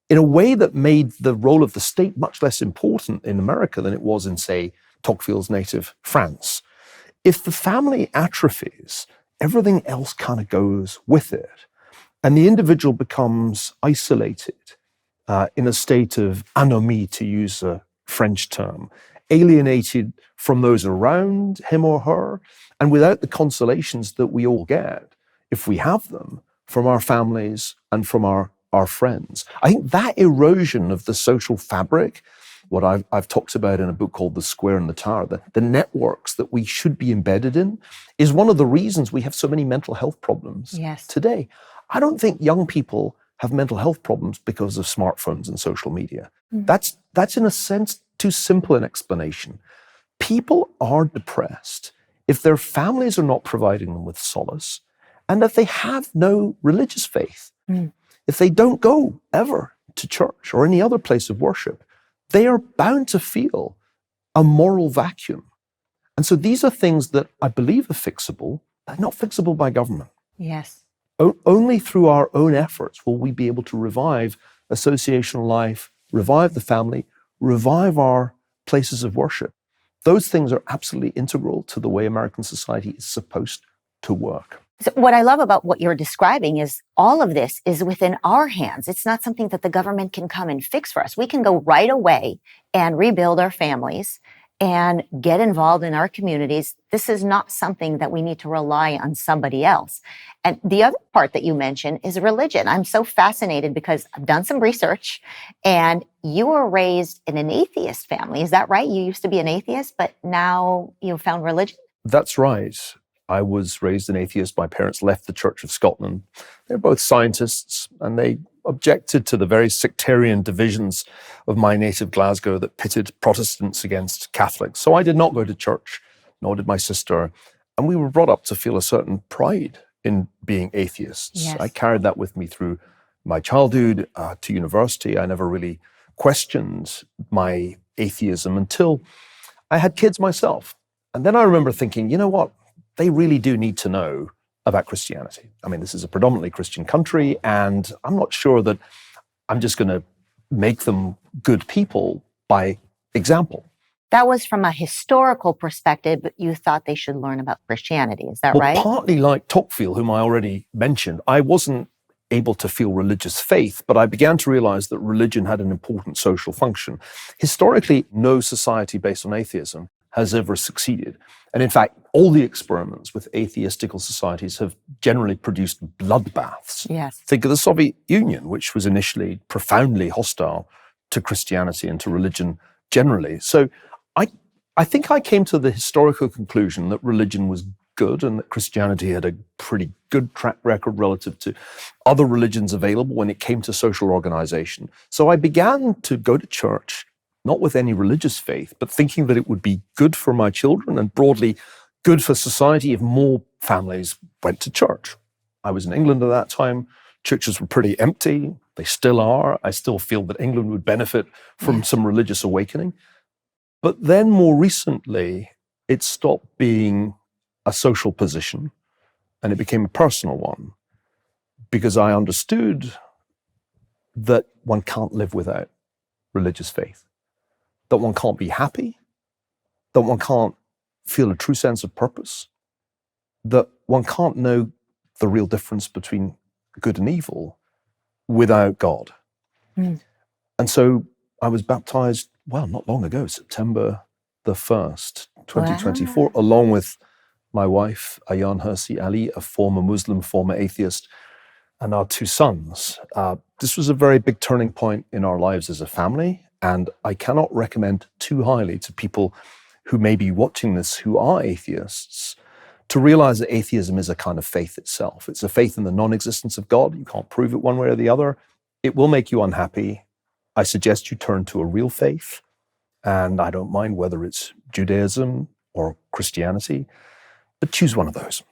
in a way that made the role of the state much less important in America than it was in, say, Tocqueville's native France. If the family atrophies, everything else kind of goes with it. And the individual becomes isolated in a state of anomie, to use a French term, alienated from those around him or her, and without the consolations that we all get, if we have them, from our families and from our friends. I think that erosion of the social fabric, what I've talked about in a book called The Square and the Tower, the networks that we should be embedded in, is one of the reasons we have so many mental health problems today. I don't think young people have mental health problems because of smartphones and social media. That's in a sense too simple an explanation. People are depressed if their families are not providing them with solace, and if they have no religious faith. If they don't go ever to church or any other place of worship, they are bound to feel a moral vacuum. And so these are things that I believe are fixable, but not fixable by government. Yes. Only through our own efforts will we be able to revive associational life, revive the family, revive our places of worship. Those things are absolutely integral to the way American society is supposed to work. So what I love about what you're describing is all of this is within our hands. It's not something that the government can come and fix for us. We can go right away and rebuild our families and get involved in our communities. This is not something that we need to rely on somebody else. And the other part that you mentioned is religion. I'm so fascinated because I've done some research, and you were raised in an atheist family. Is that right? You used to be an atheist, but now you found religion? That's right. I was raised an atheist. My parents left the Church of Scotland. They're both scientists, and they objected to the very sectarian divisions of my native Glasgow that pitted Protestants against Catholics. So I did not go to church, nor did my sister. And we were brought up to feel a certain pride in being atheists. Yes. I carried that with me through my childhood to university. I never really questioned my atheism until I had kids myself. And then I remember thinking, you know what? They really do need to know about Christianity. I mean, this is a predominantly Christian country, and I'm not sure that I'm just going to make them good people by example. That was from a historical perspective, but you thought they should learn about Christianity. Is that right? Partly like Tocqueville, whom I already mentioned, I wasn't able to feel religious faith, but I began to realize that religion had an important social function. Historically, no society based on atheism has ever succeeded. And in fact, all the experiments with atheistical societies have generally produced bloodbaths. Yes. Think of the Soviet Union, which was initially profoundly hostile to Christianity and to religion generally. So I think I came to the historical conclusion that religion was good and that Christianity had a pretty good track record relative to other religions available when it came to social organization. So I began to go to church, not with any religious faith, but thinking that it would be good for my children and broadly good for society if more families went to church. I was in England at that time. Churches were pretty empty. They still are. I still feel that England would benefit from some religious awakening. But then more recently, it stopped being a social position and it became a personal one because I understood that one can't live without religious faith, that one can't be happy, that one can't feel a true sense of purpose, that one can't know the real difference between good and evil without God. And so I was baptized, well, not long ago, September the 1st, 2024, along with my wife, Ayan Hirsi Ali, a former Muslim, former atheist, and our two sons. This was a very big turning point in our lives as a family, and I cannot recommend too highly to people who may be watching this who are atheists to realize that atheism is a kind of faith itself. It's a faith in the non-existence of God. You can't prove it one way or the other. It will make you unhappy. I suggest you turn to a real faith, and I don't mind whether it's Judaism or Christianity, but choose one of those.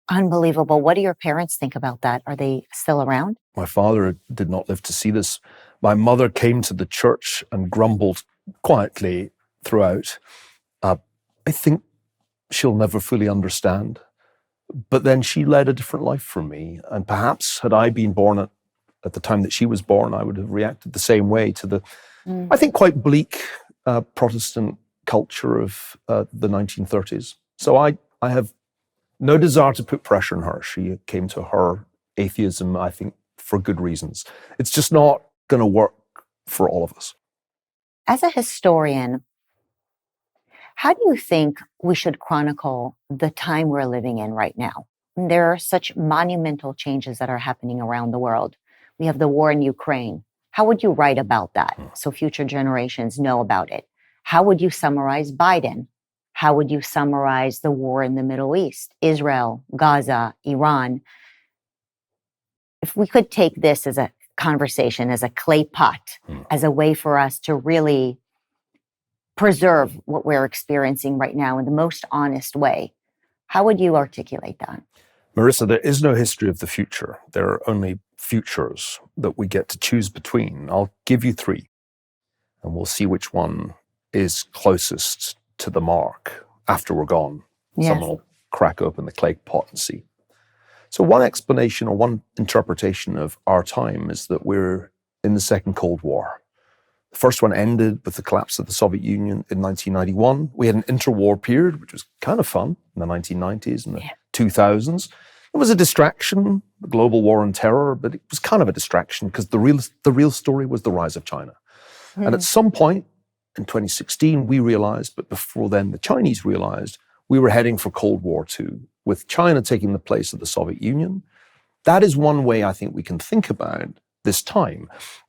Unbelievable. What do your parents think about that? Are they still around? My father did not live to see this. My mother came to the church and grumbled quietly throughout. I think she'll never fully understand. But then she led a different life from me. And perhaps had I been born at the time that she was born, I would have reacted the same way to the, I think, quite bleak Protestant culture of the 1930s. So I have no desire to put pressure on her. She came to her atheism, I think, for good reasons. It's just not going to work for all of us. As a historian, how do you think we should chronicle the time we're living in right now? There are such monumental changes that are happening around the world. We have the war in Ukraine. How would you write about that so future generations know about it? How would you summarize Biden? How would you summarize the war in the Middle East, Israel, Gaza, Iran? If we could take this as a conversation, as a clay pot, as a way for us to really preserve what we're experiencing right now in the most honest way, how would you articulate that? Marissa, there is no history of the future. There are only futures that we get to choose between. I'll give you three, and we'll see which one is closest to the mark after we're gone. Yes. Someone will crack open the clay pot and see. So one explanation or one interpretation of our time is that we're in the Second Cold War. The first one ended with the collapse of the Soviet Union in 1991. We had an interwar period, which was kind of fun in the 1990s and the 2000s. It was a distraction, the global war on terror, but it was kind of a distraction because the real story was the rise of China. And at some point in 2016, we realized, but before then the Chinese realized, we were heading for Cold War II, with China taking the place of the Soviet Union. That is one way I think we can think about this time.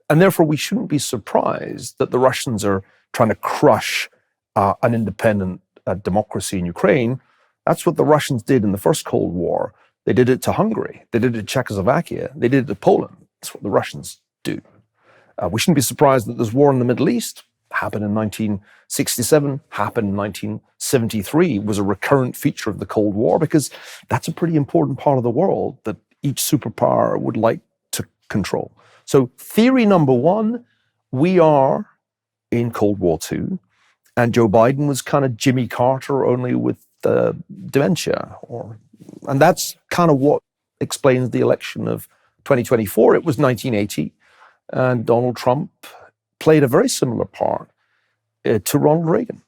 And therefore, we shouldn't be surprised that the Russians are trying to crush an independent democracy in Ukraine. That's what the Russians did in the first Cold War. They did it to Hungary. They did it to Czechoslovakia. They did it to Poland. That's what the Russians do. We shouldn't be surprised that there's war in the Middle East. Happened in 1967, happened in 1973, was a recurrent feature of the Cold War because that's a pretty important part of the world that each superpower would like to control. So theory number one, we are in Cold War II, and Joe Biden was kind of Jimmy Carter only with dementia. And that's kind of what explains the election of 2024. It was 1980, and Donald Trump played a very similar part to Ronald Reagan.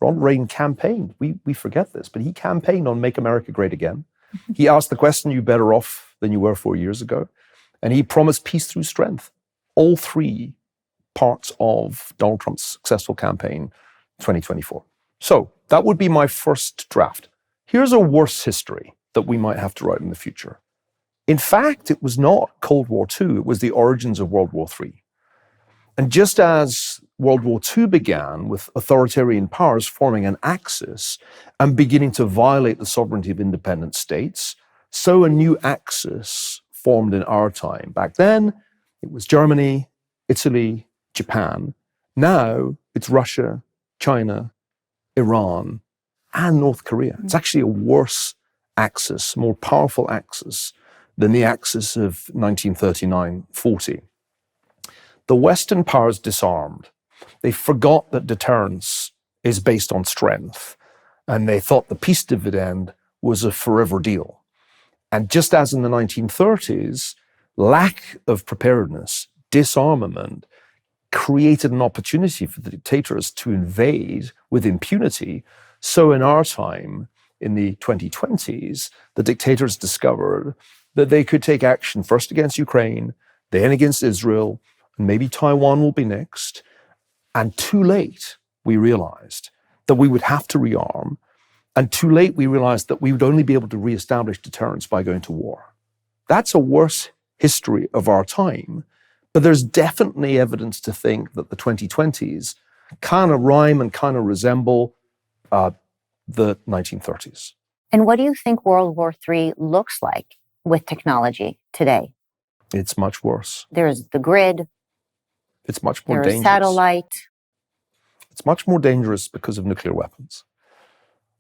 Ronald Reagan campaigned. We forget this, but he campaigned on Make America Great Again. He asked the question, you better off than you were 4 years ago? And he promised peace through strength. All three parts of Donald Trump's successful campaign, 2024. So that would be my first draft. Here's a worse history that we might have to write in the future. In fact, it was not Cold War II, it was the origins of World War III. And just as World War II began with authoritarian powers forming an axis and beginning to violate the sovereignty of independent states, so a new axis formed in our time. Back then, it was Germany, Italy, Japan. Now, it's Russia, China, Iran, and North Korea. It's actually a worse axis, more powerful axis than the axis of 1939-40. The Western powers disarmed. They forgot that deterrence is based on strength, and they thought the peace dividend was a forever deal. And just as in the 1930s, lack of preparedness, disarmament, created an opportunity for the dictators to invade with impunity, so in our time, in the 2020s, the dictators discovered that they could take action first against Ukraine, then against Israel, and maybe Taiwan will be next. And too late, we realized that we would have to rearm. And too late, we realized that we would only be able to reestablish deterrence by going to war. That's a worse history of our time. But there's definitely evidence to think that the 2020s kind of rhyme and kind of resemble the 1930s. And what do you think World War III looks like with technology today? It's much worse. There's the grid. It's much more There's dangerous. satellite. It's much more dangerous because of nuclear weapons.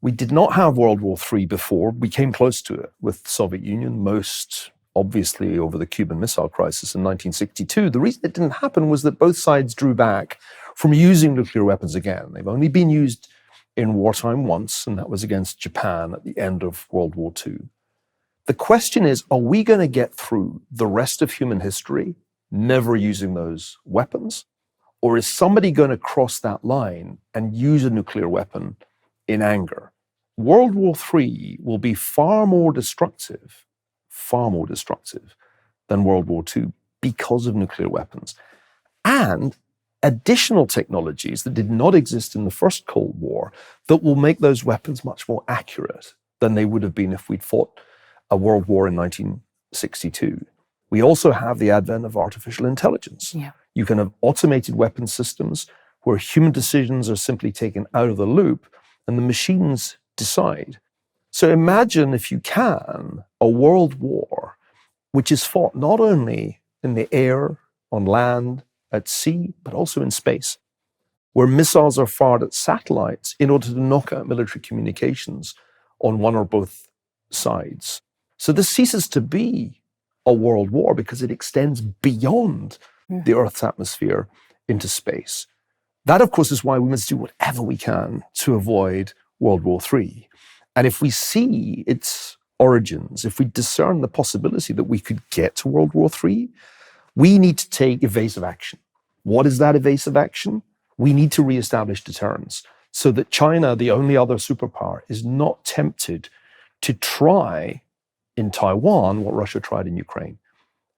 We did not have World War III before. We came close to it with the Soviet Union, most obviously over the Cuban Missile Crisis in 1962. The reason it didn't happen was that both sides drew back from using nuclear weapons again. They've only been used in wartime once, and that was against Japan at the end of World War II. The question is, are we going to get through the rest of human history never using those weapons? Or is somebody going to cross that line and use a nuclear weapon in anger? World War III will be far more destructive than World War II because of nuclear weapons. And additional technologies that did not exist in the first Cold War that will make those weapons much more accurate than they would have been if we'd fought a world war in 1962. We also have the advent of artificial intelligence. Yeah. You can have automated weapon systems where human decisions are simply taken out of the loop and the machines decide. So imagine, if you can, a world war which is fought not only in the air, on land, at sea, but also in space, where missiles are fired at satellites in order to knock out military communications on one or both sides. So this ceases to be a world war because it extends beyond the Earth's atmosphere into space. That, of course, is why we must do whatever we can to avoid World War III. And if we see its origins, if we discern the possibility that we could get to World War III, we need to take evasive action. What is that evasive action? We need to reestablish deterrence so that China, the only other superpower, is not tempted to try in Taiwan what Russia tried in Ukraine.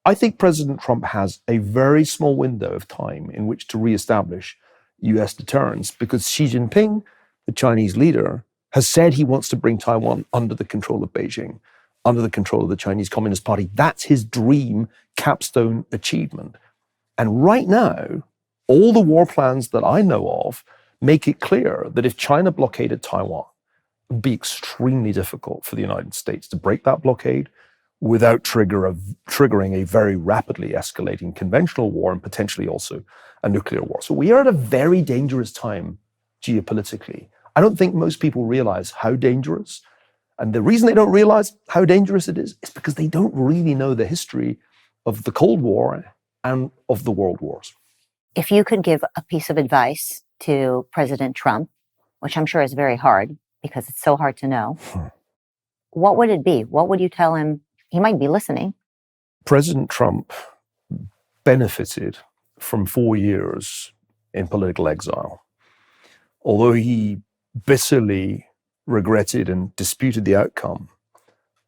I think President Trump has a very small window of time in which to reestablish US deterrence because Xi Jinping, the Chinese leader, has said he wants to bring Taiwan under the control of Beijing, under the control of the Chinese Communist Party. That's his dream capstone achievement. And right now, all the war plans that I know of make it clear that if China blockaded Taiwan, it would be extremely difficult for the United States to break that blockade without triggering a very rapidly escalating conventional war and potentially also a nuclear war. So we are at a very dangerous time geopolitically. I don't think most people realize how dangerous. And the reason they don't realize how dangerous it is because they don't really know the history of the Cold War and of the world wars. If you could give a piece of advice to President Trump, which I'm sure is very hard because it's so hard to know, what would it be? What would you tell him? He might be listening. President Trump benefited from 4 years in political exile. Although he bitterly regretted and disputed the outcome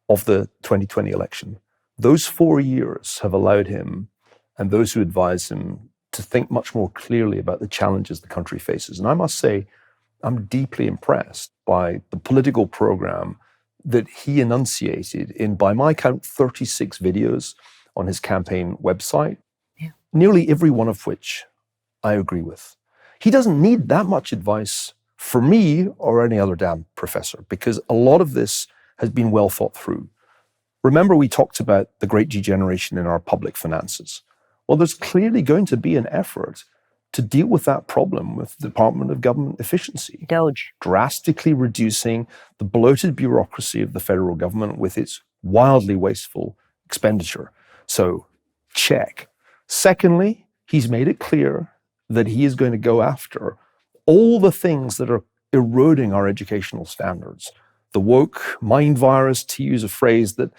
of the 2020 election, those 4 years have allowed him and those who advise him to think much more clearly about the challenges the country faces. And I must say, I'm deeply impressed by the political program that he enunciated in, by my count, 36 videos on his campaign website, nearly every one of which I agree with. He doesn't need that much advice for me or any other damn professor, because a lot of this has been well thought through. Remember, we talked about the great degeneration in our public finances. Well, there's clearly going to be an effort to deal with that problem with the Department of Government Efficiency. Doge. Drastically reducing the bloated bureaucracy of the federal government with its wildly wasteful expenditure. So, check. Secondly, he's made it clear that he is going to go after all the things that are eroding our educational standards. The woke mind virus, to use a phrase that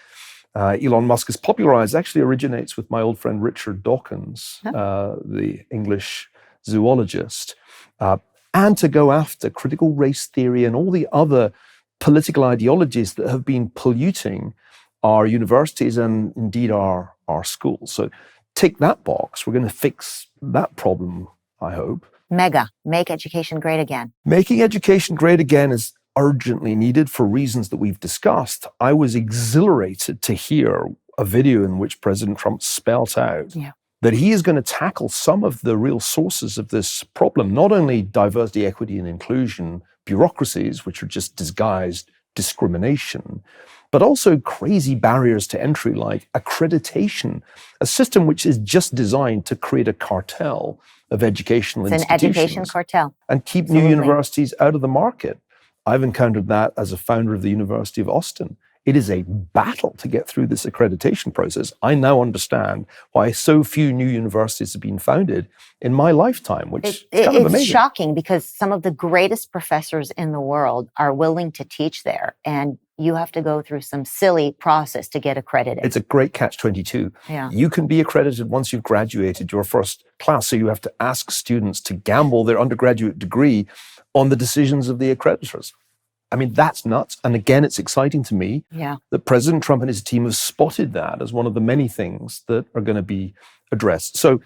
Elon Musk has popularized, actually originates with my old friend Richard Dawkins, the English zoologist, and to go after critical race theory and all the other political ideologies that have been polluting our universities and indeed our schools. So tick that box. We're going to fix that problem, I hope. Make education great again. Making education great again is urgently needed for reasons that we've discussed. I was exhilarated to hear a video in which President Trump spelt out that he is going to tackle some of the real sources of this problem, not only diversity, equity, and inclusion bureaucracies, which are just disguised discrimination, but also crazy barriers to entry like accreditation, a system which is just designed to create a cartel of educational institutions. It's an education cartel. And keep new universities out of the market. I've encountered that as a founder of the University of Austin. It is a battle to get through this accreditation process. I now understand why so few new universities have been founded in my lifetime, which is kind of amazing. It's shocking because some of the greatest professors in the world are willing to teach there, and you have to go through some silly process to get accredited. It's a great catch-22. Yeah. You can be accredited once you've graduated your first class, so you have to ask students to gamble their undergraduate degree on the decisions of the accreditors. I mean, that's nuts. And again, it's exciting to me that President Trump and his team have spotted that as one of the many things that are going to be addressed. So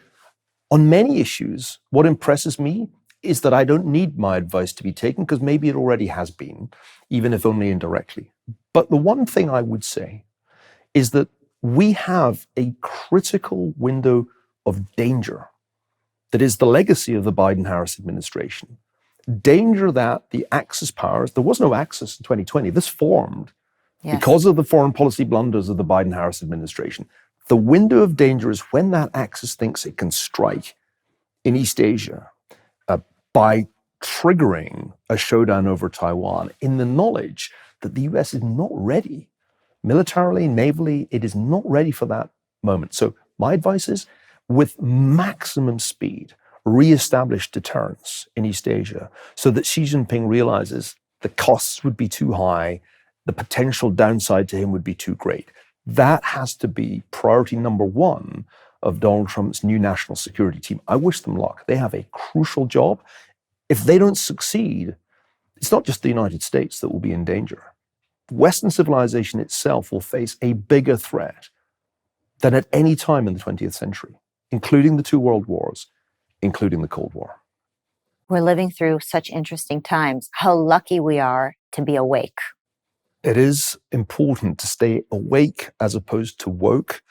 on many issues, what impresses me is that I don't need my advice to be taken, because maybe it already has been, even if only indirectly. But the one thing I would say is that we have a critical window of danger that is the legacy of the Biden-Harris administration. Danger that the Axis powers, there was no Axis in 2020, this formed because of the foreign policy blunders of the Biden-Harris administration. The window of danger is when that Axis thinks it can strike in East Asia by triggering a showdown over Taiwan, in the knowledge that the US is not ready. Militarily, navally, it is not ready for that moment. So my advice is, with maximum speed, re-establish deterrence in East Asia so that Xi Jinping realizes the costs would be too high, the potential downside to him would be too great. That has to be priority number one of Donald Trump's new national security team. I wish them luck. They have a crucial job. If they don't succeed, it's not just the United States that will be in danger. Western civilization itself will face a bigger threat than at any time in the 20th century, including the two world wars, including the Cold War. We're living through such interesting times. How lucky we are to be awake. It is important to stay awake as opposed to woke.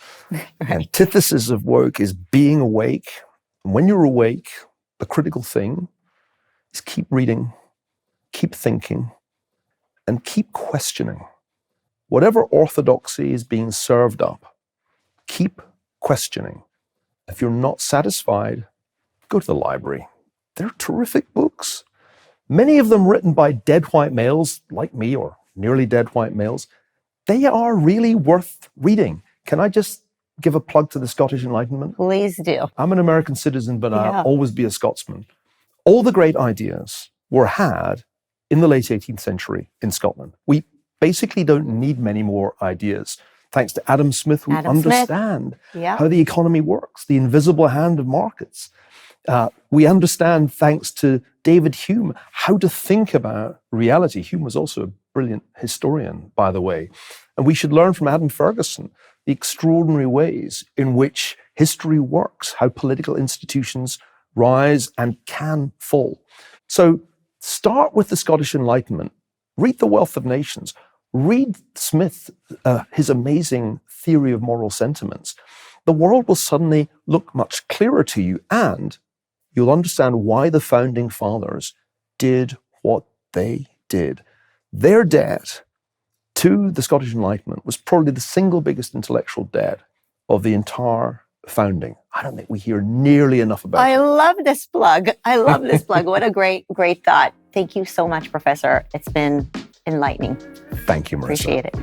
Antithesis of woke is being awake. And when you're awake, the critical thing is keep reading, keep thinking, and keep questioning. Whatever orthodoxy is being served up, keep questioning. If you're not satisfied, go to the library. They're terrific books. Many of them written by dead white males like me, or nearly dead white males. They are really worth reading. Can I just give a plug to the Scottish Enlightenment? Please do. I'm an American citizen, but I'll always be a Scotsman. All the great ideas were had in the late 18th century in Scotland. We basically don't need many more ideas. Thanks to Adam Smith, we understand how the economy works, the invisible hand of markets. We understand, thanks to David Hume, how to think about reality. Hume was also a brilliant historian, by the way. And we should learn from Adam Ferguson the extraordinary ways in which history works, how political institutions rise and can fall. So start with the Scottish Enlightenment. Read The Wealth of Nations. Read Smith, his amazing theory of moral sentiments. The world will suddenly look much clearer to you, and you'll understand why the founding fathers did what they did. Their debt to the Scottish Enlightenment was probably the single biggest intellectual debt of the entire founding. I don't think we hear nearly enough about it. I love this plug. I love this plug. What a great thought. Thank you so much, Professor. It's been enlightening. Thank you, Marissa. Appreciate it.